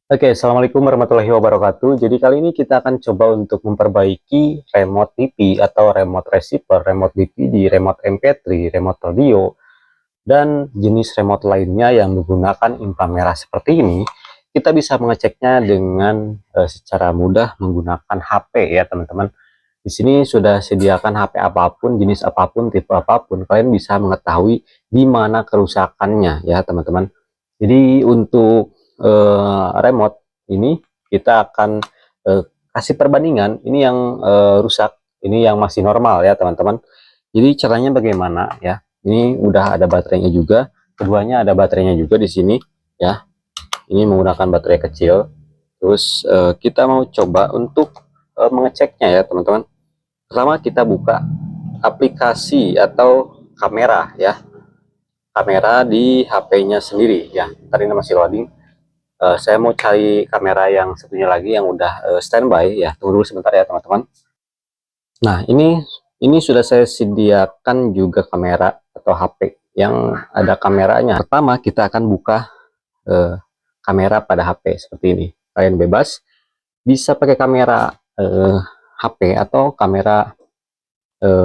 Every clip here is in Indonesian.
Oke, assalamualaikum warahmatullahi wabarakatuh. Jadi kali ini kita akan coba untuk memperbaiki remote TV atau remote receiver, remote DVD, remote MP3, remote radio, dan jenis remote lainnya yang menggunakan impan merah seperti ini. Kita bisa mengeceknya dengan secara mudah menggunakan HP ya teman-teman. Di sini sudah sediakan HP apapun, jenis apapun, tipe apapun, kalian bisa mengetahui di mana kerusakannya ya teman-teman. Jadi untuk remote ini kita akan kasih perbandingan ini yang rusak, ini yang masih normal ya teman-teman. Jadi caranya bagaimana ya? Ini udah ada baterainya juga, keduanya ada baterainya juga di sini ya. Ini menggunakan baterai kecil. Terus kita mau coba untuk mengeceknya ya teman-teman. Pertama kita buka aplikasi atau kamera ya, kamera di HP-nya sendiri ya. Tadi ini masih loading. Saya mau cari kamera yang satunya lagi yang udah standby ya. Tunggu dulu sebentar ya teman-teman. Nah ini sudah saya sediakan juga kamera atau HP yang ada kameranya. Pertama kita akan buka kamera pada HP seperti ini. Kalian bebas bisa pakai kamera HP atau kamera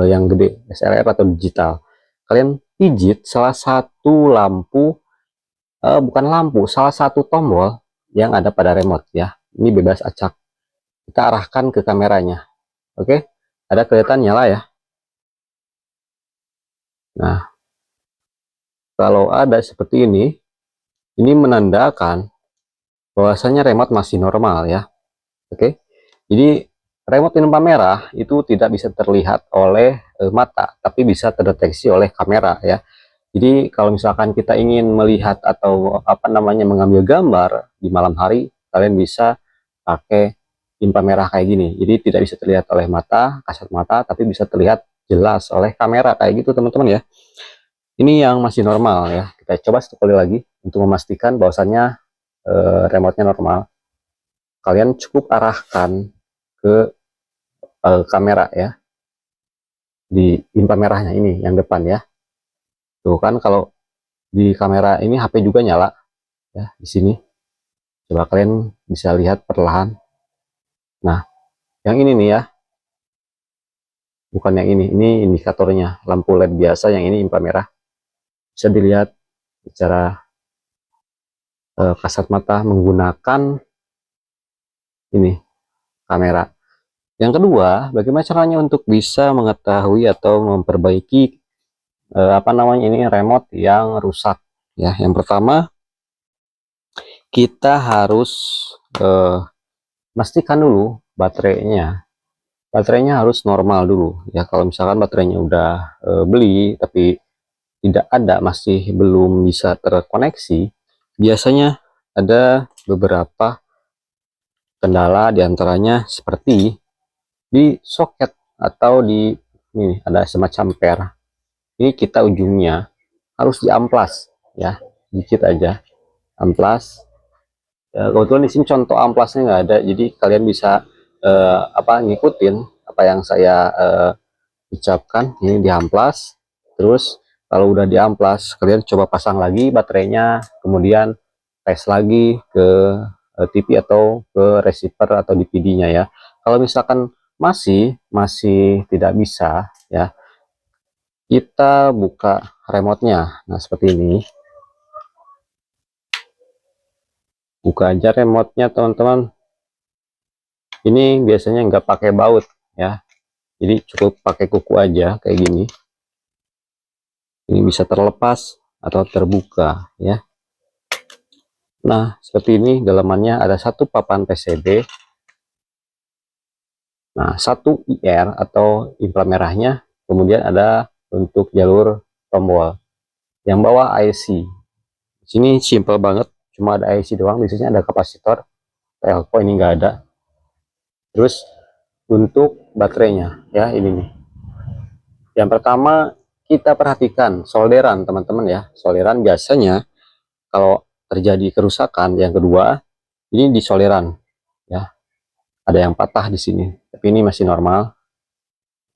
yang gede SLR atau digital. Kalian pijit salah satu lampu, bukan lampu, salah satu tombol yang ada pada remote ya. Ini bebas acak. Kita arahkan ke kameranya. Oke, ada kelihatan nyala ya. Nah, kalau ada seperti ini menandakan bahwasanya remote masih normal ya. Oke, jadi remote inframerah merah itu tidak bisa terlihat oleh mata, tapi bisa terdeteksi oleh kamera ya. Jadi kalau misalkan kita ingin melihat atau apa namanya mengambil gambar di malam hari, kalian bisa pakai inframerah kayak gini. Jadi tidak bisa terlihat oleh mata, kasat mata, tapi bisa terlihat jelas oleh kamera kayak gitu teman-teman ya. Ini yang masih normal ya. Kita coba satu kali lagi untuk memastikan bahwasannya remote-nya normal. Kalian cukup arahkan ke kamera ya, di inframerahnya ini yang depan ya. Tuh kan kalau di kamera ini HP juga nyala ya di sini. Coba kalian bisa lihat perlahan. Nah, yang ini nih ya, bukan yang ini indikatornya, lampu LED biasa, yang ini inframerah. Bisa dilihat secara kasat mata menggunakan ini kamera. Yang kedua, bagaimana caranya untuk bisa mengetahui atau memperbaiki apa namanya ini remote yang rusak ya. Yang pertama, kita harus pastikan dulu baterainya harus normal dulu ya. Kalau misalkan baterainya udah beli tapi tidak ada, masih belum bisa terkoneksi, biasanya ada beberapa kendala, diantaranya seperti di soket atau di ini ada semacam per. Ini kita ujungnya harus diamplas ya, dikit aja amplas ya. Kebetulan di sini contoh amplasnya nggak ada, jadi kalian bisa apa ngikutin apa yang saya ucapkan. Ini diamplas, terus kalau udah diamplas kalian coba pasang lagi baterainya, kemudian tes lagi ke TV atau ke receiver atau DVD-nya ya. Kalau misalkan masih tidak bisa ya, kita buka remote-nya. Nah seperti ini, buka aja remote-nya teman-teman. Ini biasanya nggak pakai baut ya, jadi cukup pakai kuku aja kayak gini. Ini bisa terlepas atau terbuka ya. Nah seperti ini, dalamannya ada satu papan PCB, nah satu IR atau infra merahnya, kemudian ada untuk jalur tombol. Yang bawah IC, di sini simple banget, cuma ada IC doang. Biasanya ada kapasitor, telco ini nggak ada. Terus untuk baterainya ya, ini nih. Yang pertama kita perhatikan solderan teman-teman ya. Solderan biasanya kalau terjadi kerusakan. Yang kedua, ini di solderan ya, ada yang patah di sini, tapi ini masih normal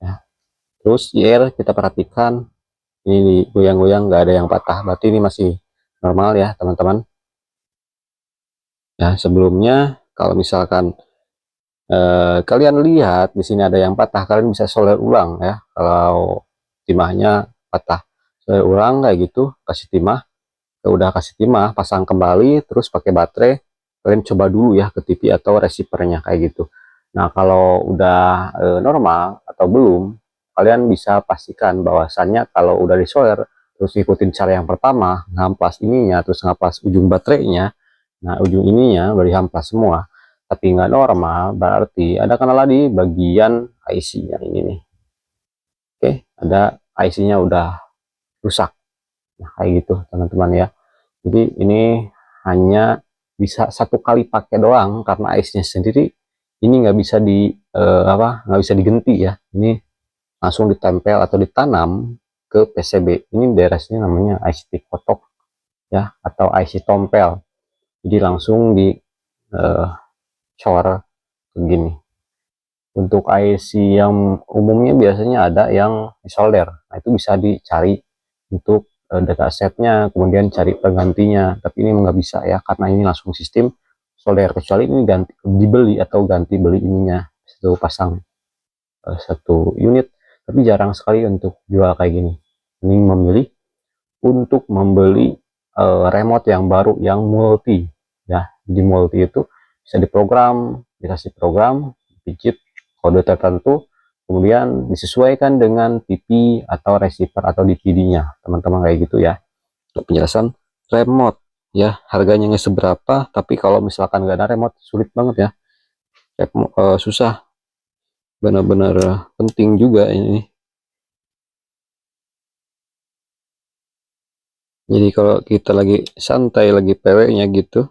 ya. Terus IR kita perhatikan, ini goyang-goyang, nggak ada yang patah, berarti ini masih normal ya teman-teman. Ya, sebelumnya kalau misalkan kalian lihat di sini ada yang patah, kalian bisa solder ulang ya. Kalau timahnya patah, solder ulang kayak gitu, kasih timah. Udah kasih timah, pasang kembali, terus pakai baterai. Kalian coba dulu ya ke TV atau receivernya kayak gitu. Nah, kalau udah normal atau belum, kalian bisa pastikan bahwasannya kalau udah disolder, terus ikutin cara yang pertama, ngamplas ininya, terus ngamplas ujung baterainya. Nah, ujung ininya beri hamplas semua, tapi nggak normal, berarti ada kendala di bagian IC-nya ini nih. Oke, ada IC-nya udah rusak. Nah, kayak gitu teman-teman ya. Jadi ini hanya bisa satu kali pakai doang karena IC-nya sendiri ini nggak bisa nggak bisa diganti ya. Ini langsung ditempel atau ditanam ke PCB. Ini daerah sini namanya IC kotok ya, atau IC tompel. Jadi langsung di cor begini. Untuk IC yang umumnya biasanya ada yang solder. Nah, itu bisa dicari untuk datasetnya, kemudian cari penggantinya. Tapi ini nggak bisa ya, karena ini langsung sistem solder. Kecuali ini ganti dibeli atau ganti beli ininya, satu pasang satu unit. Tapi jarang sekali untuk jual kayak gini. Ini memilih untuk membeli remote yang baru, yang multi ya. Di multi itu bisa diprogram, dikasih program, digit kode tertentu, kemudian disesuaikan dengan TV atau receiver atau DVD-nya, teman-teman kayak gitu ya. Untuk penjelasan remote ya, harganya nggak seberapa, tapi kalau misalkan nggak ada remote sulit banget ya. Susah, benar-benar penting juga ini. Jadi kalau kita lagi santai, lagi PW-nya gitu,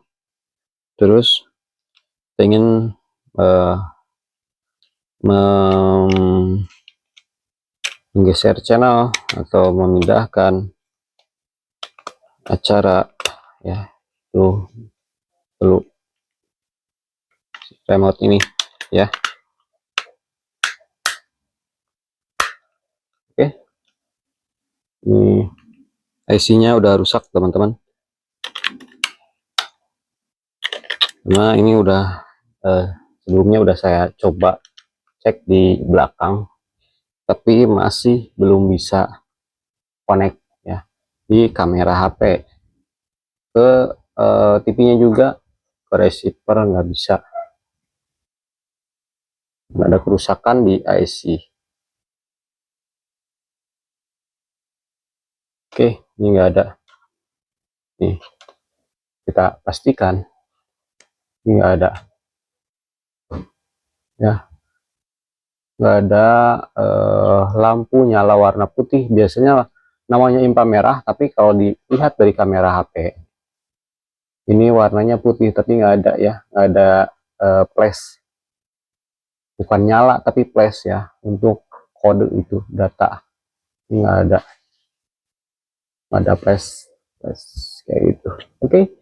terus pengen menggeser channel atau memindahkan acara ya, tuh perlu remote ini ya. Oke, ini IC-nya udah rusak teman-teman. Nah, ini udah sebelumnya udah saya coba cek di belakang, tapi masih belum bisa connect ya di kamera HP. Ke TV-nya juga, ke receiver nggak bisa, nggak ada kerusakan di IC. Oke, ini nggak ada. Nih, kita pastikan ini nggak ada ya, nggak ada lampu nyala warna putih. Biasanya namanya impa merah, tapi kalau dilihat dari kamera HP ini warnanya putih, tapi nggak ada ya, nggak ada flash, bukan nyala tapi flash ya, untuk kode itu data. Ini nggak ada flash, kayak gitu. Oke,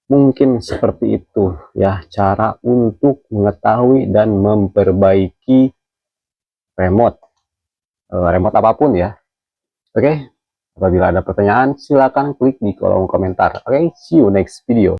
mungkin seperti itu ya cara untuk mengetahui dan memperbaiki remote remote apapun ya. Oke, apabila ada pertanyaan silakan klik di kolom komentar. Oke, see you next video.